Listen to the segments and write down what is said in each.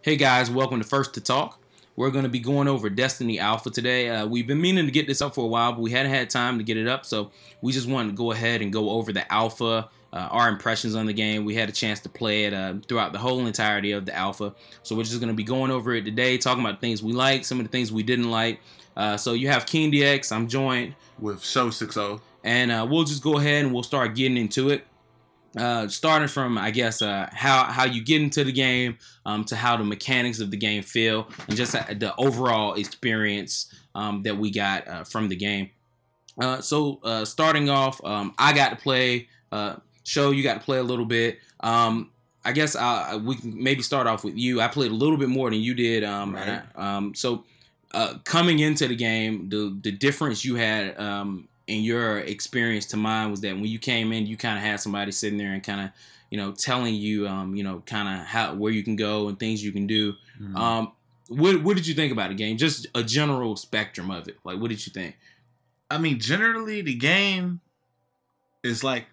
Hey guys, welcome to F2Talk. We're going to be going over Destiny Alpha today. We've been meaning to get this up for a while, but we hadn't had time to get it up, so we just wanted to go ahead and go over the Alpha, our impressions on the game. We had a chance to play it throughout the whole entirety of the Alpha, so we're just going to be going over it today, talking about things we like, some of the things we didn't like. So you have King DX, I'm joined with S01E01, and we'll just go ahead and we'll start getting into it. Starting from, I guess, how you get into the game, to how the mechanics of the game feel, and just the overall experience that we got from the game. So starting off, I got to play. Show you got to play a little bit. I guess we can maybe start off with you. I played a little bit more than you did. Right. So coming into the game, the difference you had in your experience to mine was that when you came in, you kind of had somebody sitting there and kind of, telling you, kind of where you can go and things you can do. What did you think about the game? Just a general spectrum of it. Like, what did you think? I mean, generally, the game is like,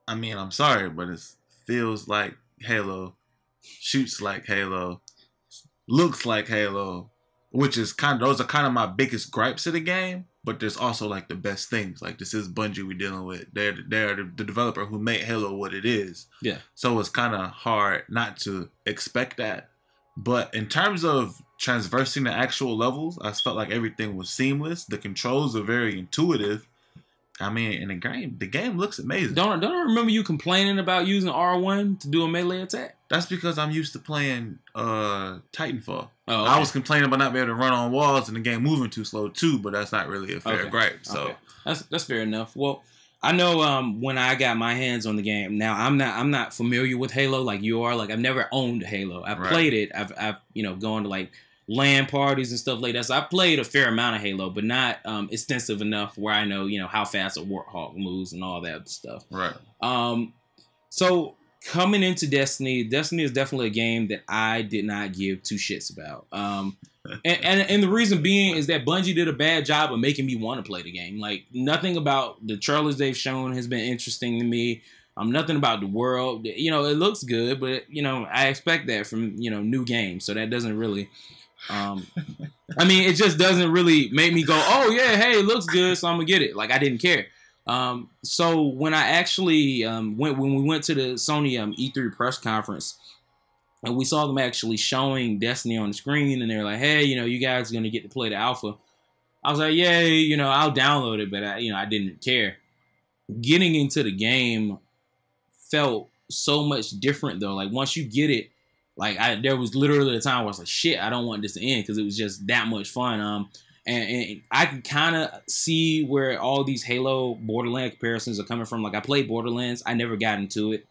I'm sorry, but it feels like Halo, shoots like Halo, looks like Halo, which is those are kind of my biggest gripes of the game. But there's also like the best things. Like, this is Bungie we're dealing with. They're the developer who made Halo what it is. Yeah. So it's kind of hard not to expect that. But in terms of transversing the actual levels, I felt like everything was seamless. The controls are very intuitive. I mean, in the game looks amazing. Don't I remember you complaining about using R1 to do a melee attack? That's because I'm used to playing Titanfall. Oh, okay. I was complaining about not being able to run on walls and the game moving too slow too, but that's not really a fair gripe. So that's fair enough. Well, I know when I got my hands on the game. Now I'm not familiar with Halo like you are. Like, I've never owned Halo. I've played it. I've gone to like LAN parties and stuff like that. So I played a fair amount of Halo, but not extensive enough where I know how fast a Warthog moves and all that stuff. Right. So coming into Destiny is definitely a game that I did not give two shits about. And the reason being is that Bungie did a bad job of making me want to play the game. Like, nothing about the trailers they've shown has been interesting to me. Nothing about the world. It looks good, but I expect that from new games. So that doesn't really. It just doesn't really make me go, oh yeah, hey, it looks good, so I'm gonna get it. Like, I didn't care. So when I actually when we went to the Sony E3 press conference, and we saw them actually showing Destiny on the screen, and they're like, hey, you guys are gonna get to play the alpha. I was like, yay, I'll download it, but I didn't care. Getting into the game felt so much different though. Like, once you get it, like, there was literally a time where I was like, shit, I don't want this to end, because it was just that much fun. And I can kind of see where all these Halo Borderlands comparisons are coming from. Like, I played Borderlands. I never got into it.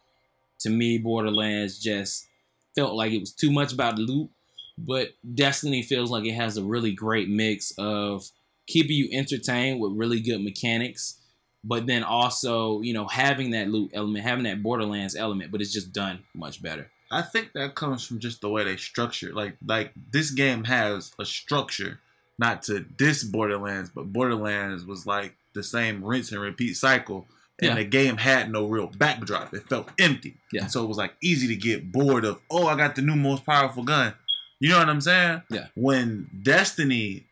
To me, Borderlands just felt like it was too much about the loot. But Destiny feels like it has a really great mix of keeping you entertained with really good mechanics, but then also, having that loot element, having that Borderlands element, but it's just done much better. I think that comes from just the way they structure. Like this game has a structure. Not to diss Borderlands, but Borderlands was like the same rinse and repeat cycle. And the game had no real backdrop. It felt empty. Yeah. So it was like easy to get bored of, oh, I got the new most powerful gun. You know what I'm saying? Yeah. When Destiny,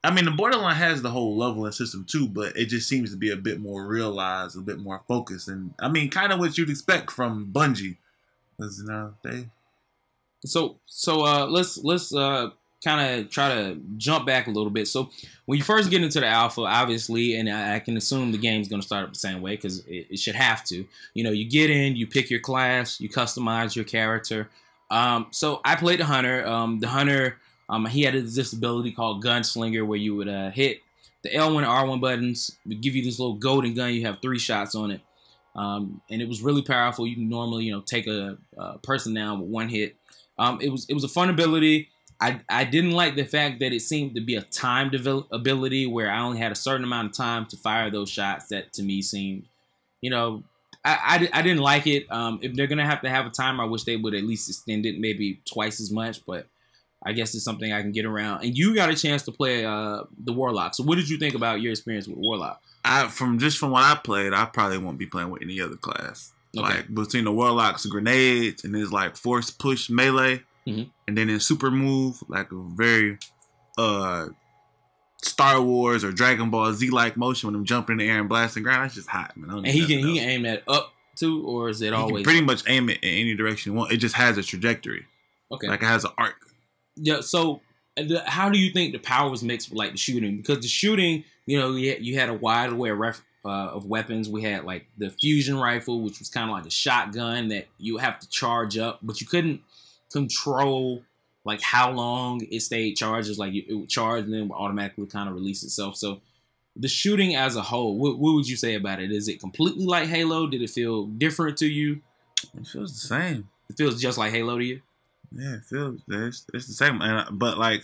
the Borderline has the whole leveling system too, but it just seems to be a bit more realized, a bit more focused. And kind of what you'd expect from Bungie. Because, let's kind of try to jump back a little bit. So when you first get into the alpha, obviously, and I can assume the game's going to start up the same way, because it should have to. You get in, you pick your class, you customize your character. So I played the Hunter. The Hunter, he had this ability called Gunslinger, where you would hit the L1 and R1 buttons. It would give you this little golden gun. You have 3 shots on it. And it was really powerful. You can normally, take a person down with 1 hit. It was a fun ability. I didn't like the fact that it seemed to be a timed ability where I only had a certain amount of time to fire those shots. That to me seemed, I didn't like it. If they're going to have a timer, I wish they would at least extend it maybe twice as much, but I guess it's something I can get around. And you got a chance to play the Warlock. So what did you think about your experience with Warlock? From what I played, I probably won't be playing with any other class. Okay. Like, between the Warlock's grenades and his like force push melee, and then in super move, like a very Star Wars or Dragon Ball Z like motion when I'm jumping in the air and blasting ground. That's just hot, man. And he can aim that up too, or is it always? He can pretty much aim it in any direction you want. It just has a trajectory. Okay, like it has an arc. Yeah. So, how do you think the powers mix with like the shooting? Because the shooting, you had a wide array of weapons. We had like the fusion rifle, which was kind of like a shotgun that you have to charge up, but you couldn't control like how long it stayed charged. Like it would charge and then would automatically kind of release itself. So the shooting as a whole, what would you say about it? Is it completely like Halo? Did it feel different to you? It feels the same. It feels just like Halo to you? Yeah, it feels it's the same. But like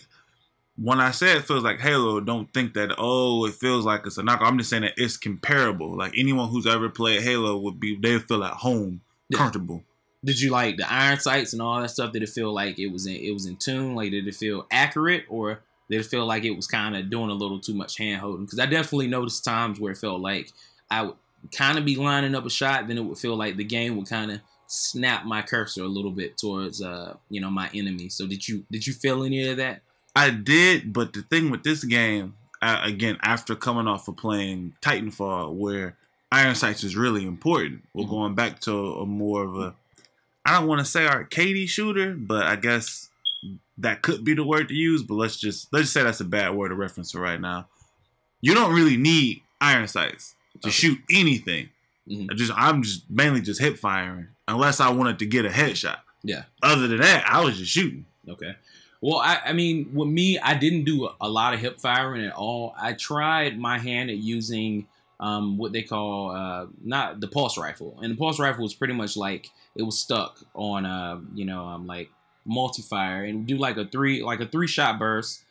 when I say it feels like Halo, don't think that it feels like it's a knockoff. I'm just saying that it's comparable. Like anyone who's ever played Halo they feel at home, comfortable. Did you like the iron sights and all that stuff? Did it feel like it was in tune? Like, did it feel accurate, or did it feel like it was kind of doing a little too much hand holding? Because I definitely noticed times where it felt like I would kind of be lining up a shot, then it would feel like the game would kind of snap my cursor a little bit towards my enemy. So did you feel any of that? I did, but the thing with this game, again, after coming off of playing Titanfall, where iron sights is really important, we're going back to a more of a, I don't want to say arcadey shooter, but I guess that could be the word to use. But let's just say that's a bad word to reference for right now. You don't really need iron sights to shoot anything. I'm just mainly just hip firing, unless I wanted to get a headshot. Yeah. Other than that, I was just shooting. Okay. Well, I mean, with me, I didn't do a lot of hip firing at all. I tried my hand at using what they call not the pulse rifle, and the pulse rifle was pretty much like it was stuck on like multi-fire, and do like a three shot burst.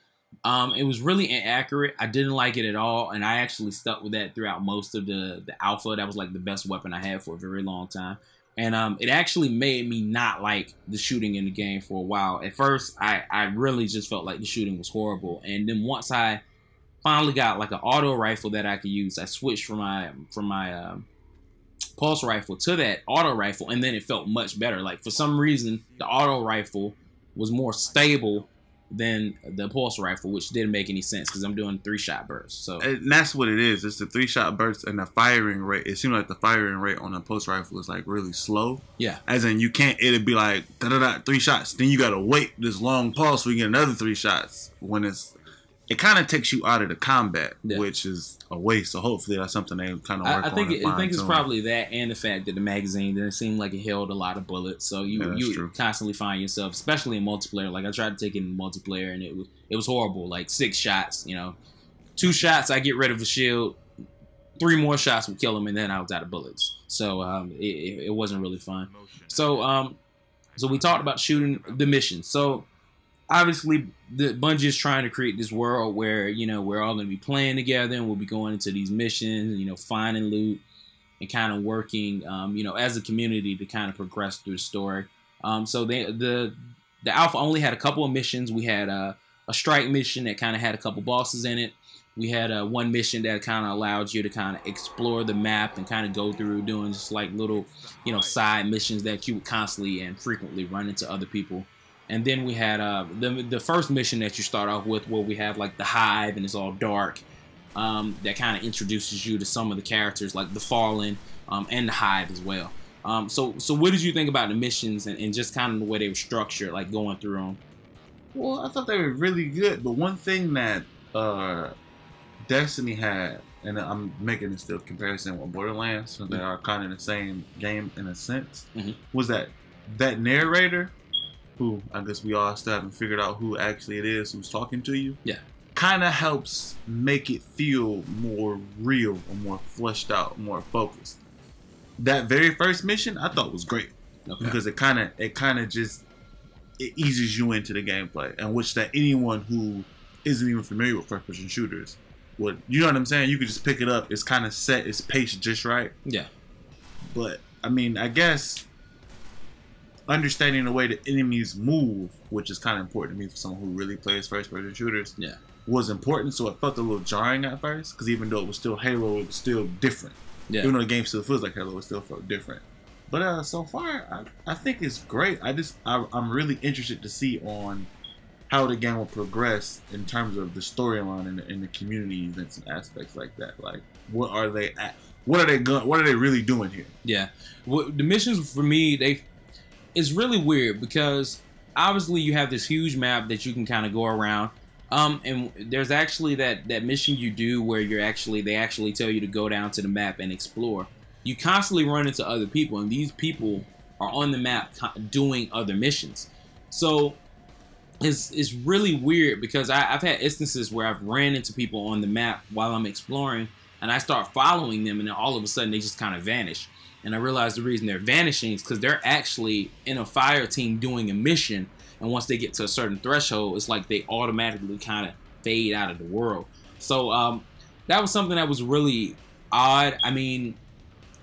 It was really inaccurate. I didn't like it at all, and I actually stuck with that throughout most of the alpha. That was like the best weapon I had for a very long time. And it actually made me not like the shooting in the game for a while. At first, I really just felt like the shooting was horrible. And then once I finally got like an auto rifle that I could use, I switched from my pulse rifle to that auto rifle, and then it felt much better. Like for some reason, the auto rifle was more stable than the pulse rifle, which didn't make any sense because I'm doing 3-shot bursts. So and that's what it is. It's the 3-shot bursts and the firing rate. It seems like the firing rate on a pulse rifle is like really slow. Yeah. As in you can't. It'd be like 3 shots. Then you gotta wait this long pause so you get another 3 shots. When it kind of takes you out of the combat, which is a waste. So hopefully that's something they kind of work on. I think it's probably that, and the fact that the magazine didn't seem like it held a lot of bullets. So you constantly find yourself, especially in multiplayer. Like I tried to take it in multiplayer, and it was horrible. Like 6 shots, 2 shots I get rid of the shield, 3 more shots would kill him, and then I was out of bullets. So it wasn't really fun. So we talked about shooting the mission. So obviously, the Bungie is trying to create this world where, we're all going to be playing together and we'll be going into these missions, finding loot and kind of working, as a community to kind of progress through the story. So the Alpha only had a couple of missions. We had a strike mission that kind of had a couple bosses in it. We had one mission that kind of allowed you to kind of explore the map and kind of go through doing just like little, side missions that you would constantly and frequently run into other people. And then we had the first mission that you start off with, where we have like the hive and it's all dark. That kind of introduces you to some of the characters like the Fallen and the hive as well. So what did you think about the missions and just kind of the way they were structured, like going through them? Well, I thought they were really good. But one thing that Destiny had, and I'm making this still comparison with Borderlands, so they are kind of the same game in a sense, was that narrator, who I guess we all still haven't figured out who actually it is who's talking to you. Yeah. Kind of helps make it feel more real or more fleshed out, more focused. That very first mission I thought was great. Okay. Because it kind of just eases you into the gameplay, and which that anyone who isn't even familiar with first person shooters would, you know what I'm saying? You could just pick it up. It's kind of set, it's paced just right. Yeah. But I mean, I guess understanding the way the enemies move, which is kind of important to me for someone who really plays first-person shooters, was important. So it felt a little jarring at first, because even though it was still Halo, it was still different. Yeah. Even though the game still feels like Halo, it still felt different. But so far, I think it's great. I'm really interested to see on how the game will progress in terms of the storyline and the community events and aspects like that. Like, what are they at? What are they really doing here? Yeah, well, the missions for me, it's really weird because obviously you have this huge map that you can kind of go around. And there's actually that mission you do where they actually tell you to go down to the map and explore. You constantly run into other people, and these people are on the map doing other missions. So it's really weird because I've had instances where I've ran into people on the map while I'm exploring, and I start following them, and then all of a sudden they just kind of vanish. And I realize the reason they're vanishing is because they're actually in a fire team doing a mission, and once they get to a certain threshold, it's like they automatically kind of fade out of the world. So that was something that was really odd. I mean,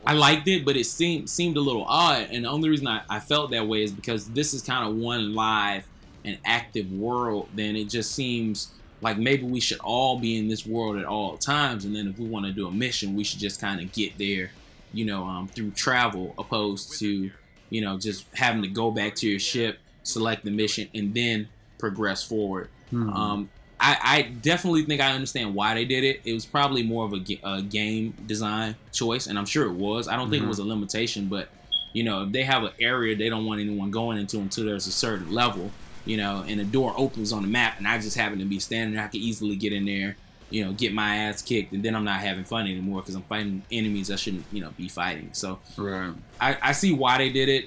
I liked it, but it seemed a little odd, and the only reason I felt that way is because this is kind of one live and active world. Then it just seems like maybe we should all be in this world at all times, and then if we want to do a mission, we should just kind of get there, you know, through travel, opposed to, you know, just having to go back to your ship, select the mission, and then progress forward. I definitely think I understand why they did it. It was probably more of a game design choice, and I'm sure it was. I don't think it was a limitation, but, you know, if they have an area they don't want anyone going into until there's a certain level, you know, and the door opens on the map, and I just happen to be standing there, I could easily get in there, you know, get my ass kicked, and then I'm not having fun anymore because I'm fighting enemies I shouldn't, you know, be fighting. So I see why they did it.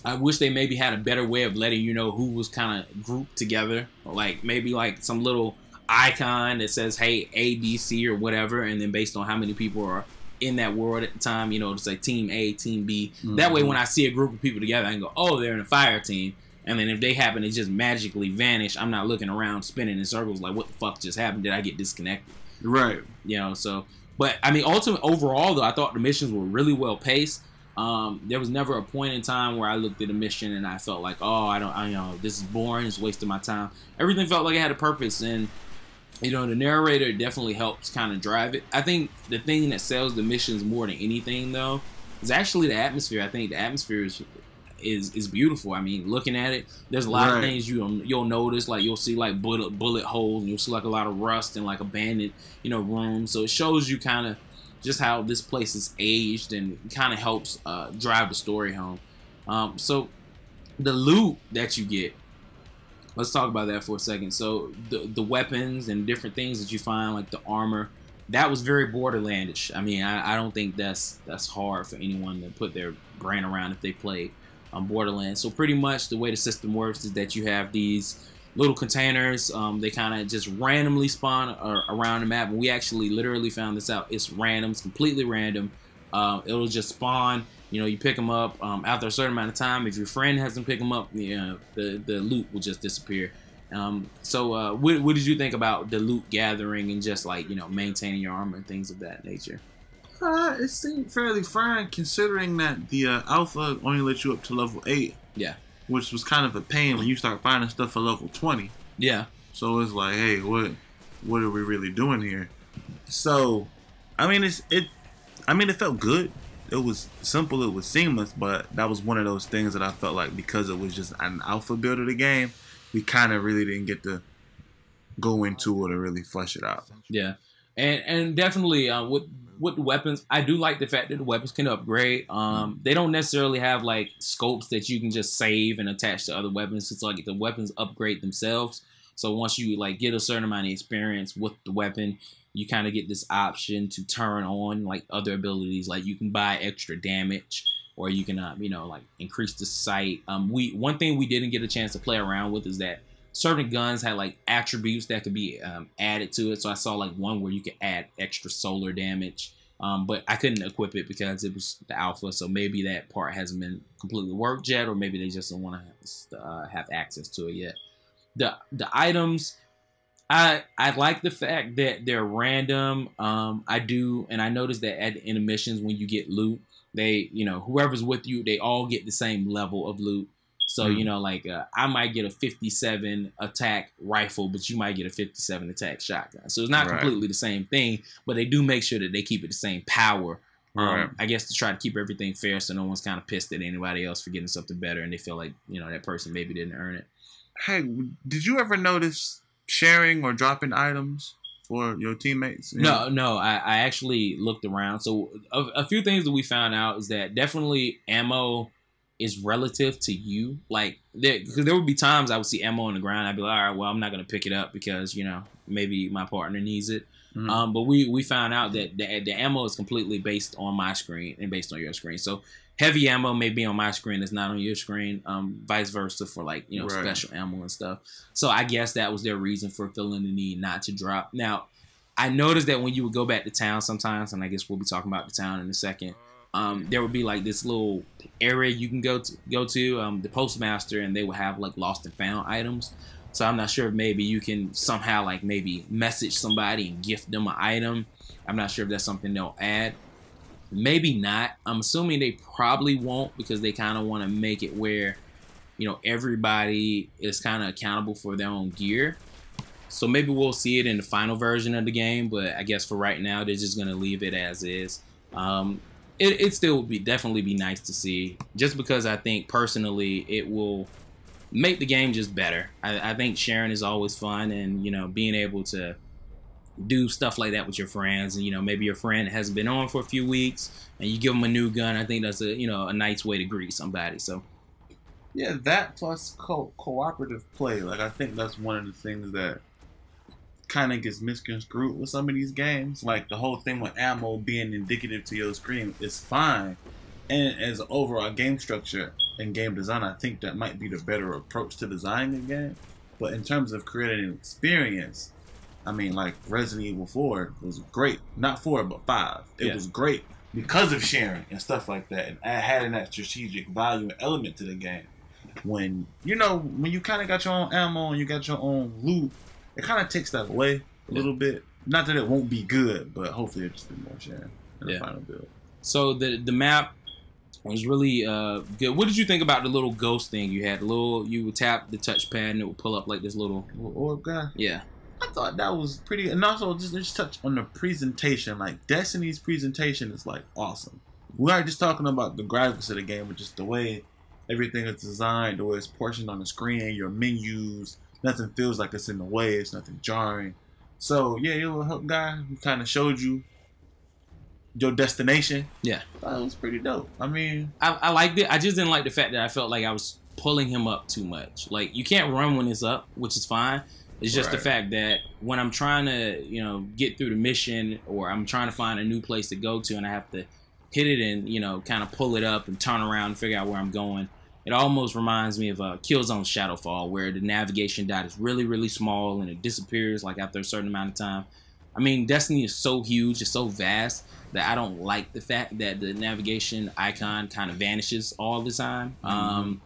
I wish they maybe had a better way of letting you know who was kind of grouped together, or like maybe like some little icon that says, hey, A, B, C, or whatever, and then based on how many people are in that world at the time, you know, it's like Team A, Team B. That way when I see a group of people together, I can go, oh, they're in a fire team. And then if they happen to just magically vanish, I'm not looking around spinning in circles like, what the fuck just happened? Did I get disconnected? Right. You know, so, but I mean, overall though, I thought the missions were really well paced. There was never a point in time where I looked at a mission and I felt like, oh, you know, this is boring, it's wasting my time. Everything felt like it had a purpose, and, you know, the narrator definitely helps kind of drive it. I think the thing that sells the missions more than anything though is actually the atmosphere. I think the atmosphere is beautiful. I mean, looking at it, there's a lot of things you'll notice. Like you'll see like bullet holes, and you'll see like a lot of rust and like abandoned, you know, rooms. So it shows you kind of just how this place is aged, and kind of helps drive the story home. So the loot that you get, let's talk about that for a second. So the weapons and different things that you find, like the armor, that was very Borderlandish. I mean, I don't think that's hard for anyone to put their brain around if they play Borderlands. So pretty much the way the system works is that you have these little containers. They kind of just randomly spawn around the map, and we actually literally found this out. It's random. It's completely random. It'll just spawn. You know, you pick them up after a certain amount of time. If your friend hasn't picked them up, you know, the loot will just disappear. So what did you think about the loot gathering and just like, you know, maintaining your armor and things of that nature? It seemed fairly fine considering that the alpha only lets you up to level 8. Yeah. Which was kind of a pain when you start finding stuff for level 20. Yeah. So it's like, hey, what are we really doing here? So, I mean, it felt good. It was simple, it was seamless, but that was one of those things that I felt like because it was just an alpha build of the game, we kind of really didn't get to go into it or really flesh it out. Yeah. And definitely with the weapons, I do like the fact that the weapons can upgrade. They don't necessarily have like scopes that you can just save and attach to other weapons. It's like the weapons upgrade themselves. So once you like get a certain amount of experience with the weapon, you kind of get this option to turn on like other abilities. Like you can buy extra damage, or you can you know, like increase the sight. One thing we didn't get a chance to play around with is that certain guns had like attributes that could be added to it. So I saw like one where you could add extra solar damage, but I couldn't equip it because it was the alpha. So maybe that part hasn't been completely worked yet, or maybe they just don't want to have access to it yet. The items, I like the fact that they're random. I do, and I noticed that at the end of missions when you get loot, they, you know, whoever's with you, they all get the same level of loot. So, you know, like I might get a 57 attack rifle, but you might get a 57 attack shotgun. So it's not completely the same thing, but they do make sure that they keep it the same power Right. I guess to try to keep everything fair, so no one's kind of pissed at anybody else for getting something better, and they feel like that person maybe didn't earn it. Hey, did you ever notice sharing or dropping items for your teammates? No. I actually looked around. So a few things that we found out is that definitely ammo is relative to you. Like, because there would be times I would see ammo on the ground. I'd be like, all right, well, I'm not going to pick it up because, maybe my partner needs it. Mm-hmm. But we found out that the ammo is completely based on my screen and based on your screen. So heavy ammo may be on my screen that's not on your screen. Vice versa for right. Special ammo and stuff. So I guess that was their reason for feeling the need not to drop. Now, I noticed that when you would go back to town sometimes, and I guess we'll be talking about the town in a second, there would be like this little area you can go to the postmaster, and they would have like lost and found items. So I'm not sure if maybe you can somehow like maybe message somebody and gift them an item. I'm not sure if that's something they'll add. Maybe not. I'm assuming they probably won't, because they kind of want to make it where, everybody is kind of accountable for their own gear. So maybe we'll see it in the final version of the game, but I guess for right now, they're just going to leave it as is. It still would definitely be nice to see, just because I think personally it will make the game just better. I think sharing is always fun, and being able to do stuff like that with your friends, and maybe your friend hasn't been on for a few weeks and you give them a new gun. I think that's a nice way to greet somebody. So yeah, that plus cooperative play, like I think that's one of the things that kind of gets misconstrued with some of these games. Like the whole thing with ammo being indicative to your screen is fine, and as overall game structure and game design, I think that might be the better approach to designing a game. But in terms of creating an experience, I mean, like Resident Evil 4 was great. Not 4, but 5. It was great because of sharing and stuff like that, and adding that strategic value and element to the game. When you kind of got your own ammo and you got your own loot, it kind of takes that away a little bit. Not that it won't be good, but hopefully it'll just be more sharing in the final build. So the map was really good. What did you think about the little ghost thing you had? You would tap the touchpad and it would pull up like this little orb guy. Yeah, I thought that was pretty. And also just touch on the presentation. Like Destiny's presentation is like awesome. We aren't just talking about the graphics of the game, but just the way everything is designed, the way it's portioned on the screen, your menus. Nothing feels like it's in the way. It's nothing jarring. So yeah, your little help guy who kind of showed you your destination. Yeah, that was pretty dope. I mean, I liked it. I just didn't like the fact that I felt like I was pulling him up too much. Like, you can't run when it's up, which is fine. It's just the fact that when I'm trying to, get through the mission, or I'm trying to find a new place to go to, and I have to hit it and, kind of pull it up and turn around and figure out where I'm going. It almost reminds me of Killzone Shadowfall, where the navigation dot is really, really small and it disappears like after a certain amount of time. I mean, Destiny is so huge, it's so vast, that I don't like the fact that the navigation icon kind of vanishes all the time. Mm-hmm.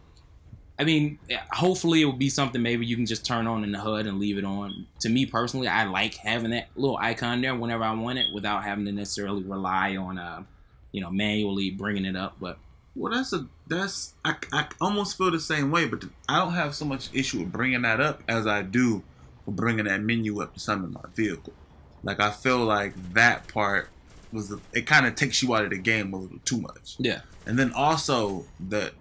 I mean, hopefully it will be something maybe you can just turn on in the HUD and leave it on. To me personally, I like having that little icon there whenever I want it, without having to necessarily rely on, manually bringing it up. But well, I almost feel the same way, but I don't have so much issue with bringing that up as I do with bringing that menu up to summon my vehicle. Like, I feel like that part it kind of takes you out of the game a little too much. Yeah. And then also the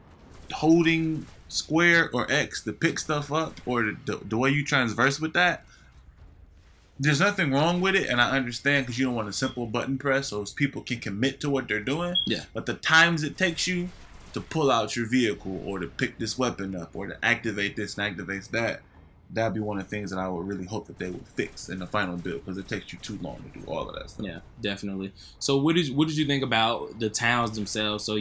holding square or X to pick stuff up, or the way you transverse with that, there's nothing wrong with it, and I understand, because you don't want a simple button press so people can commit to what they're doing. Yeah. But the times it takes you to pull out your vehicle, or to pick this weapon up, or to activate this and activate that, that'd be one of the things that I would really hope that they would fix in the final build, because it takes you too long to do all of that stuff. Yeah, definitely. So what did you think about the towns themselves? So,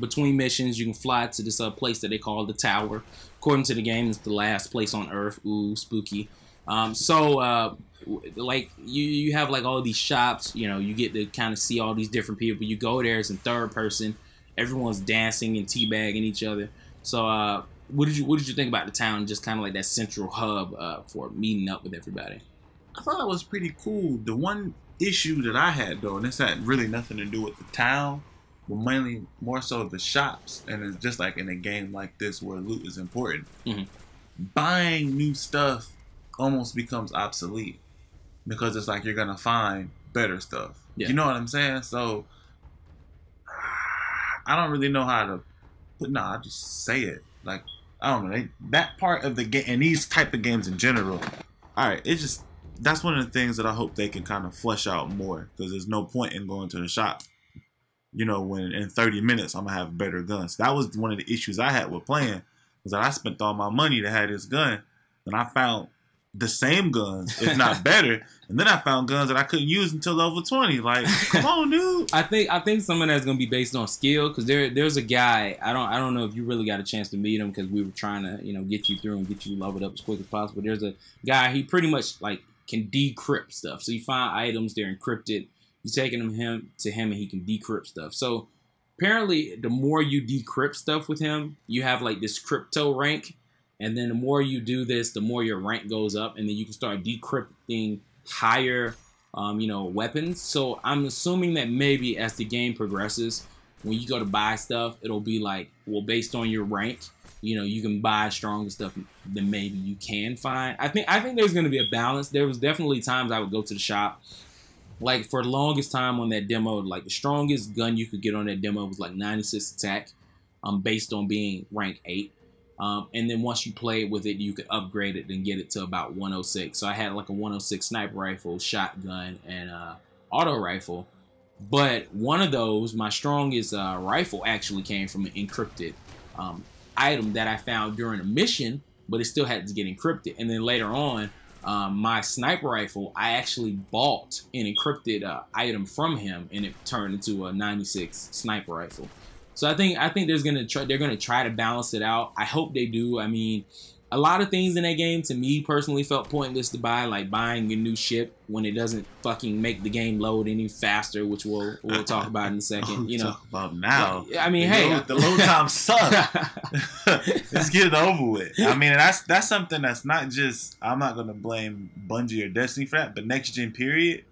between missions, you can fly to this place that they call the Tower. According to the game, it's the last place on Earth. Ooh, spooky. Like you have like all of these shops, you get to kind of see all these different people. You go there, it's in third person. Everyone's dancing and teabagging each other. So what did you think about the town, just kind of like that central hub for meeting up with everybody? I thought it was pretty cool. The one issue that I had, though, and this had really nothing to do with the town, but mainly more so the shops, and it's just like in a game like this where loot is important. Mm-hmm. Buying new stuff almost becomes obsolete, because it's like you're gonna find better stuff. Yeah. You know what I'm saying? So I don't really know how to put. No, I just say it. Like I don't know that part of the game and these type of games in general. All right, it's just that's one of the things that I hope they can kind of flesh out more because there's no point in going to the shop. You know, when in 30 minutes I'm gonna have better guns. That was one of the issues I had with playing was that I spent all my money to have this gun, and I found the same guns, if not better. And then I found guns that I couldn't use until level 20. Like, come on, dude. I think some of that's gonna be based on skill because there's a guy I don't know if you really got a chance to meet him because we were trying to get you through and get you leveled up as quick as possible. There's a guy he pretty much like can decrypt stuff. So you find items they're encrypted. You take them to him and he can decrypt stuff. So apparently the more you decrypt stuff with him, you have like this crypto rank. And then the more you do this, the more your rank goes up, and then you can start decrypting higher, weapons. So I'm assuming that maybe as the game progresses, when you go to buy stuff, it'll be like, well, based on your rank, you can buy stronger stuff than maybe you can find. I think there's going to be a balance. There was definitely times I would go to the shop. Like for the longest time on that demo, like the strongest gun you could get on that demo was like 96 attack, based on being rank 8. And then once you played with it, you could upgrade it and get it to about 106. So I had like a 106 sniper rifle, shotgun, and auto rifle. But one of those, my strongest rifle, actually came from an encrypted item that I found during a mission, but it still had to get encrypted. And then later on, my sniper rifle, I actually bought an encrypted item from him, and it turned into a 96 sniper rifle. So I think they're gonna try to balance it out. I hope they do. I mean, a lot of things in that game to me personally felt pointless to buy, like buying a new ship when it doesn't fucking make the game load any faster, which we'll talk about in a second. Talk about now. I mean, hey, the load time sucks. Let's get it over with. I mean, that's something that's not just. I'm not gonna blame Bungie or Destiny for that, but next gen period.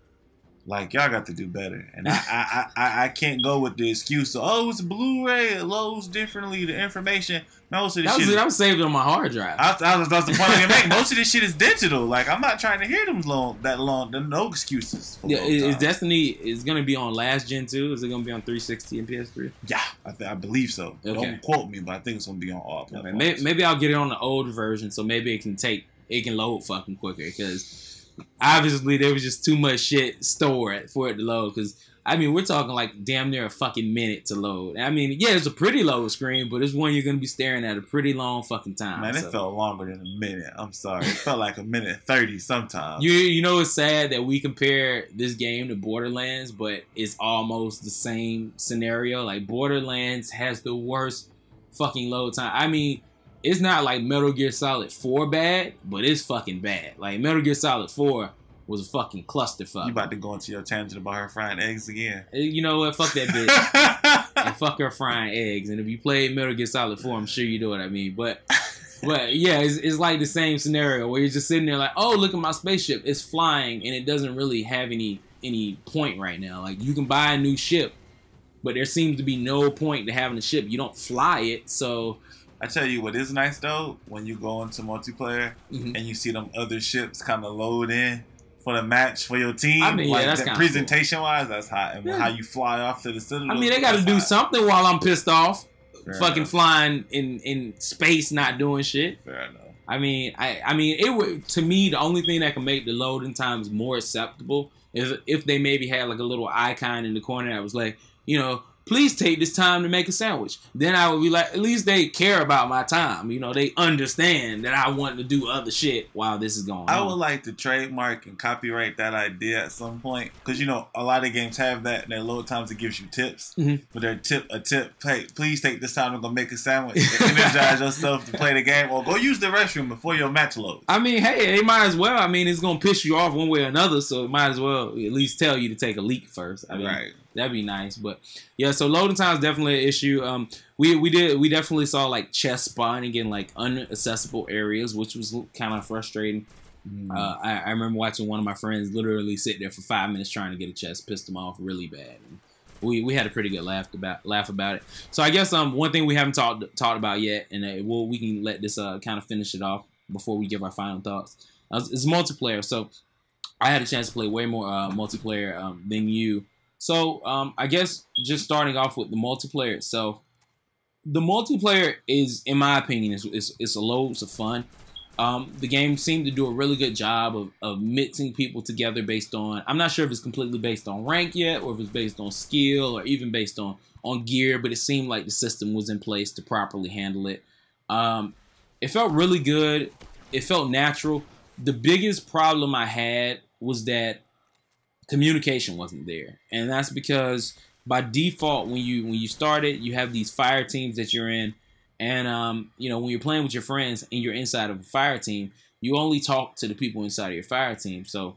Like, y'all got to do better. And I can't go with the excuse of, oh, it's Blu-ray, it loads differently, the information. Most of the shit I'm saved on my hard drive. That's the point I'm gonna make. Most of this shit is digital. Like, I'm not trying to hear them no excuses. Is Destiny is going to be on last gen too? Is it going to be on 360 and PS3? Yeah, I believe so. Okay. Don't quote me, but I think it's going to be on all platforms. Okay. Maybe I'll get it on the old version, so maybe it can load fucking quicker, because obviously there was just too much shit stored for it to load. Because I mean, we're talking like damn near a fucking minute to load. I mean, yeah, it's a pretty load screen, but it's one you're gonna be staring at a pretty long fucking time. Man, it felt longer than a minute. I'm sorry, it felt like a minute 30 sometimes. You know, it's sad that we compare this game to Borderlands, but it's almost the same scenario. Like Borderlands has the worst fucking load time. I mean, it's not like Metal Gear Solid 4 bad, but it's fucking bad. Like, Metal Gear Solid 4 was a fucking clusterfuck. You about to go into your tangent about her frying eggs again. You know what? Fuck that bitch. And fuck her frying eggs. And if you played Metal Gear Solid 4, I'm sure you know what I mean. But yeah, it's like the same scenario where you're just sitting there like, oh, look at my spaceship. It's flying, and it doesn't really have any point right now. Like, you can buy a new ship, but there seems to be no point to having a ship. You don't fly it, so... I tell you what is nice though, when you go into multiplayer and you see them other ships kind of load in for the match for your team. I mean, like yeah, that's that presentation wise, that's hot. And how you fly off to the citadel. I mean, they got to do something while I'm pissed off. Fair fucking enough. Flying in space, not doing shit. Fair enough. I mean, it would, to me, the only thing that can make the loading times more acceptable is if they maybe had like a little icon in the corner that was like, please take this time to make a sandwich. Then I would be like, at least they care about my time. They understand that I want to do other shit while this is going on. I would like to trademark and copyright that idea at some point. Because, a lot of games have that. In their load times, it gives you tips. But a tip, hey, please take this time to go make a sandwich. Energize yourself to play the game. Or go use the restroom before your match loads. I mean, hey, they might as well. I mean, it's going to piss you off one way or another. So it might as well at least tell you to take a leak first. I mean, right. That'd be nice. But yeah, so loading time is definitely an issue. We definitely saw like chests spawning in like unaccessible areas, which was kind of frustrating. I remember watching one of my friends literally sit there for 5 minutes trying to get a chest, pissed him off really bad. And we had a pretty good laugh about it. So I guess one thing we haven't talked about yet, and we can let this kind of finish it off before we give our final thoughts. Is multiplayer. So I had a chance to play way more multiplayer than you. So I guess just starting off with the multiplayer itself. The multiplayer is, in my opinion, is a loads of fun. The game seemed to do a really good job of mixing people together based on, I'm not sure if it's completely based on rank yet, or if it's based on skill, or even based on gear, but it seemed like the system was in place to properly handle it. It felt really good. It felt natural. The biggest problem I had was that communication wasn't there, and that's because by default, when you start it, you have these fire teams that you're in, and when you're playing with your friends and you're inside of a fire team, you only talk to the people inside of your fire team. So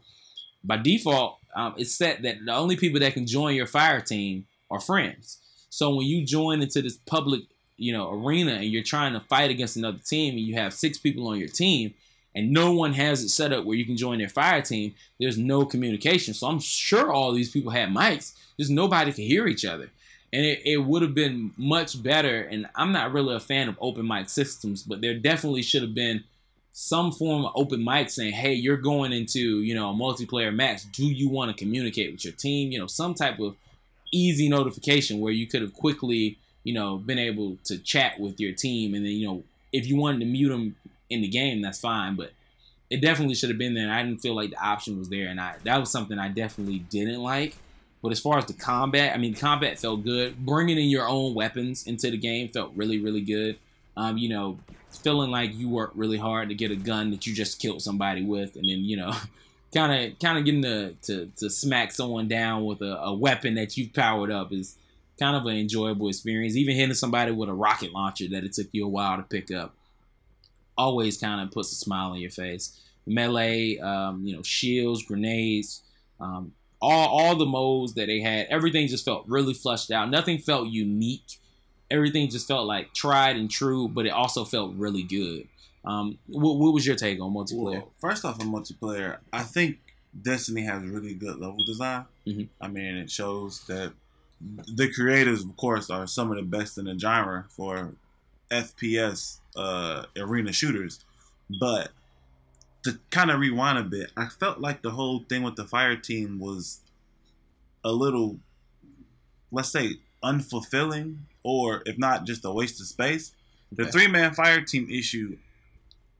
by default, it's set that the only people that can join your fire team are friends. So when you join into this public, arena, and you're trying to fight against another team, and you have 6 people on your team, and no one has it set up where you can join their fire team, there's no communication. So I'm sure all these people had mics, just nobody could hear each other. And it would have been much better, and I'm not really a fan of open mic systems, but there definitely should have been some form of open mic saying, hey, you're going into, a multiplayer match. Do you want to communicate with your team? Some type of easy notification where you could have quickly, been able to chat with your team. And then, if you wanted to mute them in the game, that's fine. But it definitely should have been there. And I didn't feel like the option was there. And that was something I definitely didn't like. But as far as the combat, combat felt good. Bringing in your own weapons into the game felt really, really good. Feeling like you worked really hard to get a gun that you just killed somebody with, and then kind of getting to smack someone down with a weapon that you've powered up is kind of an enjoyable experience. Even hitting somebody with a rocket launcher that it took you a while to pick up always kind of puts a smile on your face. Melee, shields, grenades, all the modes that they had, everything just felt really flushed out. Nothing felt unique. Everything just felt like tried and true, but it also felt really good. What was your take on multiplayer? Well, first off, on multiplayer, I think Destiny has really good level design. Mm-hmm. It shows that the creators, of course, are some of the best in the genre for FPS arena shooters. But to kind of rewind a bit, I felt like the whole thing with the fire team was a little, let's say, unfulfilling, or if not, just a waste of space. The 3-man fire team issue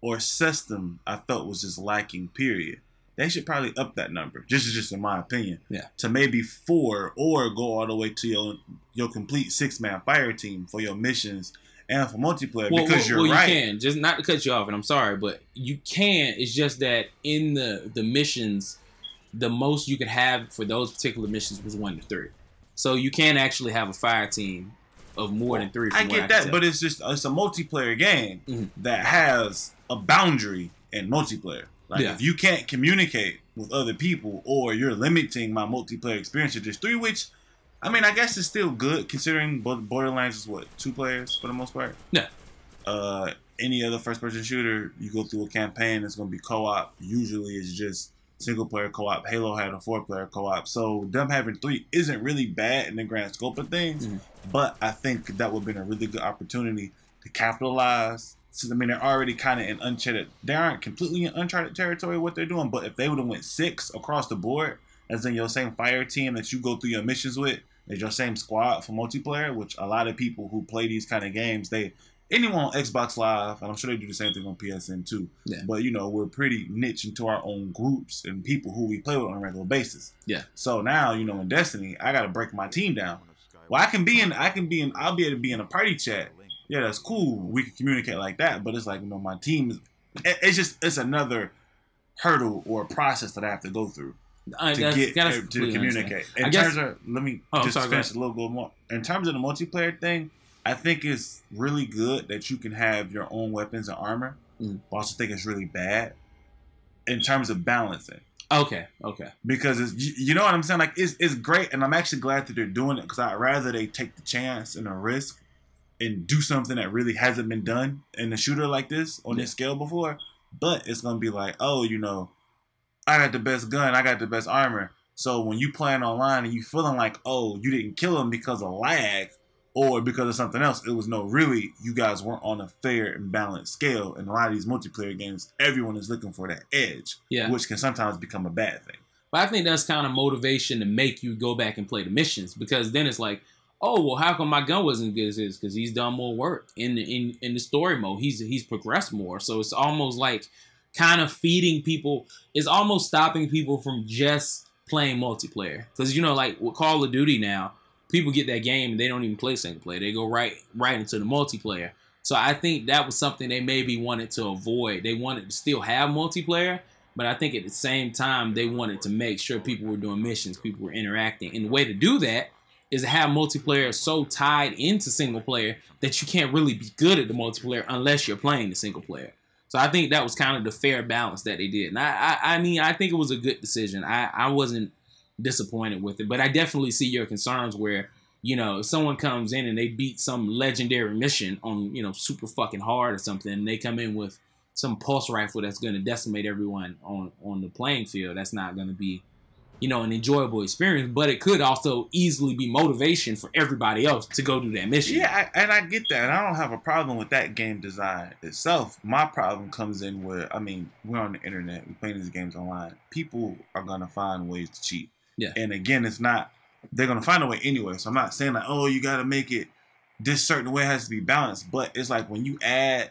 or system, I felt, was just lacking, period. They should probably up that number, just in my opinion, to maybe 4, or go all the way to your complete 6-man fire team for your missions and for multiplayer. Because you're right. You can, just not to cut you off, and I'm sorry, but you can. It's just that in the missions, the most you could have for those particular missions was 1 to 3. So you can actually have a fire team of more than 3. I get that, but it's a multiplayer game that has a boundary in multiplayer. Like, if you can't communicate with other people, or you're limiting my multiplayer experience to just 3, which, I guess it's still good considering Borderlands is 2 players for the most part. Yeah. Any other first-person shooter, you go through a campaign, it's going to be co-op. Usually it's just single-player co-op. Halo had a 4-player co-op. So them having 3 isn't really bad in the grand scope of things. But I think that would have been a really good opportunity to capitalize. So, they're already kind of in uncharted. They aren't completely in uncharted territory what they're doing. But if they would have went 6 across the board, as in your same fire team that you go through your missions with, is your same squad for multiplayer, which a lot of people who play these kind of games, anyone on Xbox Live, and I'm sure they do the same thing on PSN too. Yeah. But we're pretty niche into our own groups and people who we play with on a regular basis. Yeah. So now, in Destiny, I gotta break my team down. Well, I'll be able to be in a party chat. Yeah, that's cool. We can communicate like that, but it's like, my team it's another hurdle or process that I have to go through to communicate. Let me finish a little bit more. In terms of the multiplayer thing, I think it's really good that you can have your own weapons and armor. But I also think it's really bad in terms of balancing. Okay. Because you know what I'm saying? Like, it's great, and I'm actually glad that they're doing it, because I'd rather they take the chance and the risk and do something that really hasn't been done in a shooter like this on this scale before. But it's going to be like, oh, I got the best gun, I got the best armor. So when you playing online and you feeling like, oh, you didn't kill him because of lag or because of something else, it was really, you guys weren't on a fair and balanced scale. And a lot of these multiplayer games, everyone is looking for that edge, which can sometimes become a bad thing. But I think that's kind of motivation to make you go back and play the missions, because then it's like, oh, well, how come my gun wasn't as good as his? Because he's done more work in the story mode. He's progressed more. So it's almost like kind of feeding people. It's almost stopping people from just playing multiplayer. Because, you know, like with Call of Duty now, people get that game and they don't even play single player. They go right into the multiplayer. So I think that was something they maybe wanted to avoid. They wanted to still have multiplayer, but I think at the same time, they wanted to make sure people were doing missions, people were interacting. And the way to do that is to have multiplayer so tied into single player that you can't really be good at the multiplayer unless you're playing the single player. So I think that was kind of the fair balance that they did. And I mean, I think it was a good decision. I wasn't disappointed with it, but I definitely see your concerns where, you know, if someone comes in and they beat some legendary mission on, you know, super fucking hard or something, and they come in with some pulse rifle that's going to decimate everyone on the playing field, that's not going to be, you know, an enjoyable experience, but it could also easily be motivation for everybody else to go do that mission. Yeah, and I get that. And I don't have a problem with that game design itself. My problem comes in where, I mean, we're on the internet, we're playing these games online. People are going to find ways to cheat. Yeah. And again, it's not, they're going to find a way anyway. So I'm not saying like, oh, you got to make it this certain way, it has to be balanced. But it's like when you add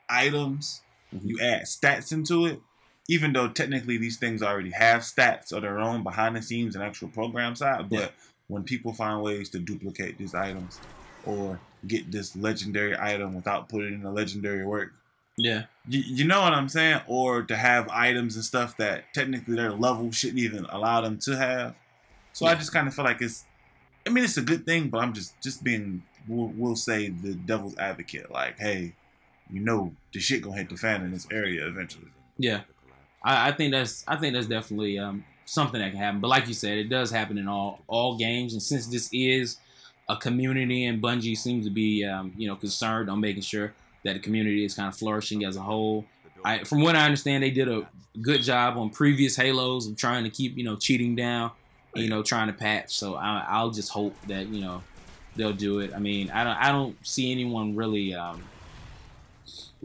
items, you add stats into it, even though technically these things already have stats of their own behind the scenes and actual program side, but when people find ways to duplicate these items or get this legendary item without putting in a legendary work, you know what I'm saying? Or to have items and stuff that technically their level shouldn't even allow them to have. So I just kind of feel like it's, I mean, it's a good thing, but I'm just being, we'll say the devil's advocate. Like, hey, you know, the shit gonna hit the fan in this area eventually. Yeah. I think that's definitely something that can happen. But like you said, it does happen in all games. And since this is a community, and Bungie seems to be you know, concerned on making sure that the community is kind of flourishing as a whole. From what I understand, they did a good job on previous Halos of trying to keep, you know, cheating down, you know, trying to patch. So I'll just hope that, you know, they'll do it. I mean, I don't see anyone really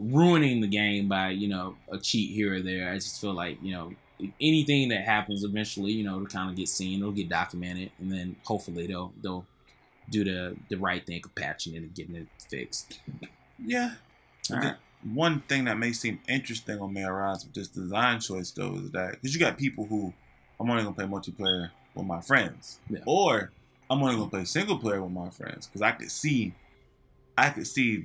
ruining the game by, you know, a cheat here or there. I just feel like, you know, anything that happens eventually, you know, it'll kind of get seen, it'll get documented, and then hopefully they'll do the right thing of patching it and getting it fixed. Yeah. Right. One thing that may seem interesting on May Rise with this design choice though is that because you got people who, I'm only gonna play multiplayer with my friends, or I'm only gonna play single player with my friends, because I could see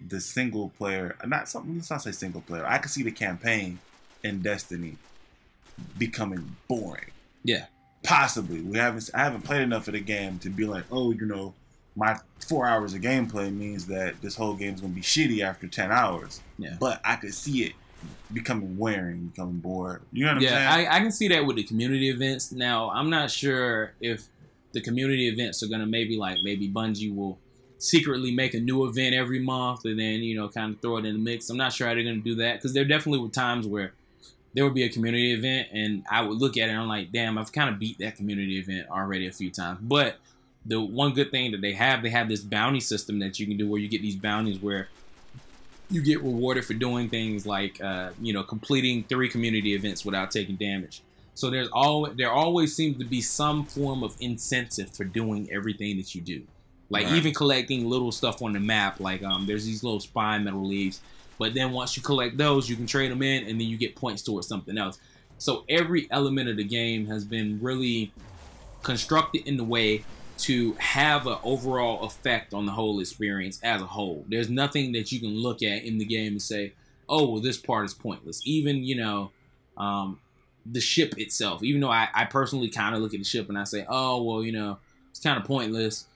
the single player, let's not say single player, I could see the campaign in Destiny becoming boring. Yeah. Possibly. I haven't played enough of the game to be like, oh, you know, my 4 hours of gameplay means that this whole game's gonna be shitty after 10 hours. Yeah. But I could see it becoming wearing, becoming bored. You know what I'm saying? Yeah, I can see that with the community events. Now, I'm not sure if the community events are gonna maybe Bungie will secretly make a new event every month and then, you know, kind of throw it in the mix. I'm not sure how they're going to do that, because there definitely were times where there would be a community event and I would look at it and I'm like, damn, I've kind of beat that community event already a few times. But the one good thing that they have this bounty system that you can do where you get these bounties where you get rewarded for doing things like, you know, completing 3 community events without taking damage. So there always seems to be some form of incentive for doing everything that you do. Like, even collecting little stuff on the map, like there's these little spine metal leaves. But then once you collect those, you can trade them in, and then you get points towards something else. So every element of the game has been really constructed in the way to have an overall effect on the whole experience as a whole. There's nothing that you can look at in the game and say, oh, well, this part is pointless. Even, you know, the ship itself. Even though I personally kind of look at the ship and I say, oh, well, you know, it's kind of pointless.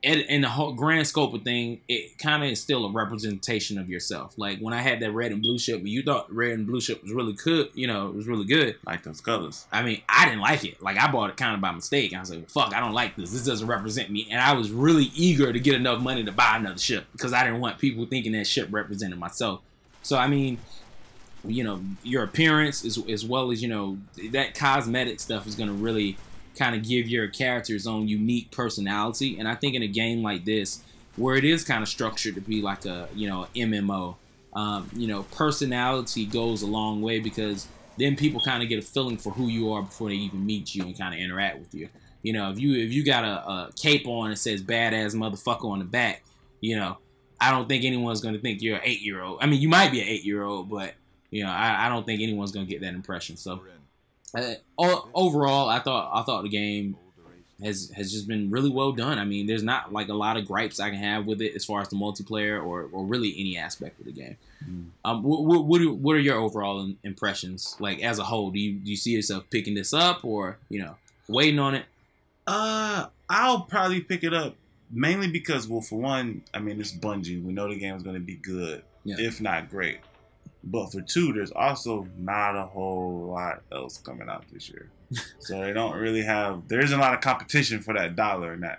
In the whole grand scope of thing, it kind of is still a representation of yourself. Like when I had that red and blue ship, you thought red and blue ship was really good. You know, it was really good. Like those colors. I mean, I didn't like it. Like I bought it kind of by mistake. I was like, well, fuck, I don't like this. This doesn't represent me. And I was really eager to get enough money to buy another ship because I didn't want people thinking that ship represented myself. So, I mean, you know, your appearance as well as, you know, that cosmetic stuff is going to really kind of give your character its own unique personality. And I think in a game like this, where it is kind of structured to be like a, you know, MMO, you know, personality goes a long way because then people kind of get a feeling for who you are before they even meet you and kind of interact with you. You know, if you got a cape on that says "badass motherfucker" on the back, you know, I don't think anyone's going to think you're an 8-year-old. I mean, you might be an 8-year-old, but you know, I don't think anyone's going to get that impression. So overall, I thought the game has just been really well done. I mean, there's not like a lot of gripes I can have with it as far as the multiplayer or really any aspect of the game. What are your overall impressions, like as a whole? Do you see yourself picking this up, or you know, waiting on it? I'll probably pick it up mainly because, well, for one, I mean, it's Bungie. We know the game is going to be good, if not great. But for two, there's also not a whole lot else coming out this year, so they don't really have. There isn't a lot of competition for that dollar in that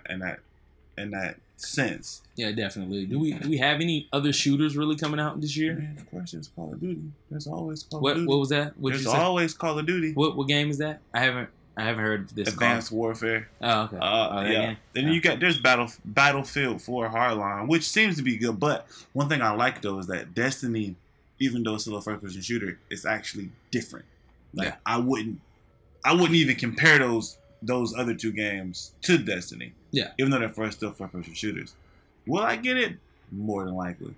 sense. Yeah, definitely. Do we have any other shooters really coming out this year? Man, of course, there's Call of Duty. There's always Call of Duty. What was that? There's always Call of Duty. What game is that? I haven't heard of this. Advanced Warfare. Oh, okay. Yeah. Then there's Battlefield 4 Hardline, which seems to be good. But one thing I like though is that Destiny, even though it's still a first-person shooter, it's actually different. Like I wouldn't even compare those other two games to Destiny. Yeah. Even though they're still first-person shooters. Will I get it? More than likely.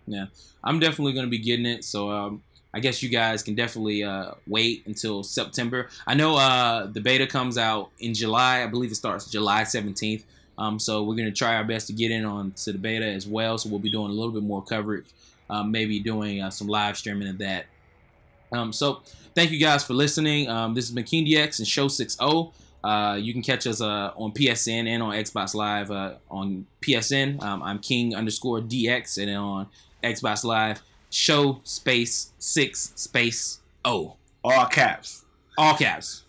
Yeah. I'm definitely going to be getting it. So I guess you guys can definitely wait until September. I know the beta comes out in July. I believe it starts July 17th. So we're going to try our best to get in on to the beta as well. So we'll be doing a little bit more coverage. Maybe doing some live streaming of that. So thank you guys for listening. This has been King DX and Show 60. You can catch us on PSN and on Xbox Live. On PSN, I'm King_DX, and then on Xbox Live, Show space 6 space O. All caps. All caps.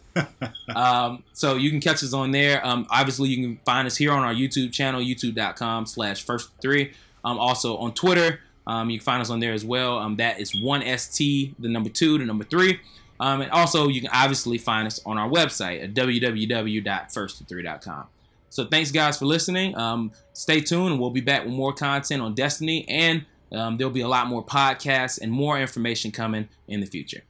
So you can catch us on there. Obviously, you can find us here on our YouTube channel, youtube.com/first3. Also on Twitter. You can find us on there as well. That is 1ST, the number 2, the number 3. And also, you can obviously find us on our website at www.first3.com. So thanks, guys, for listening. Stay tuned, and we'll be back with more content on Destiny, and there'll be a lot more podcasts and more information coming in the future.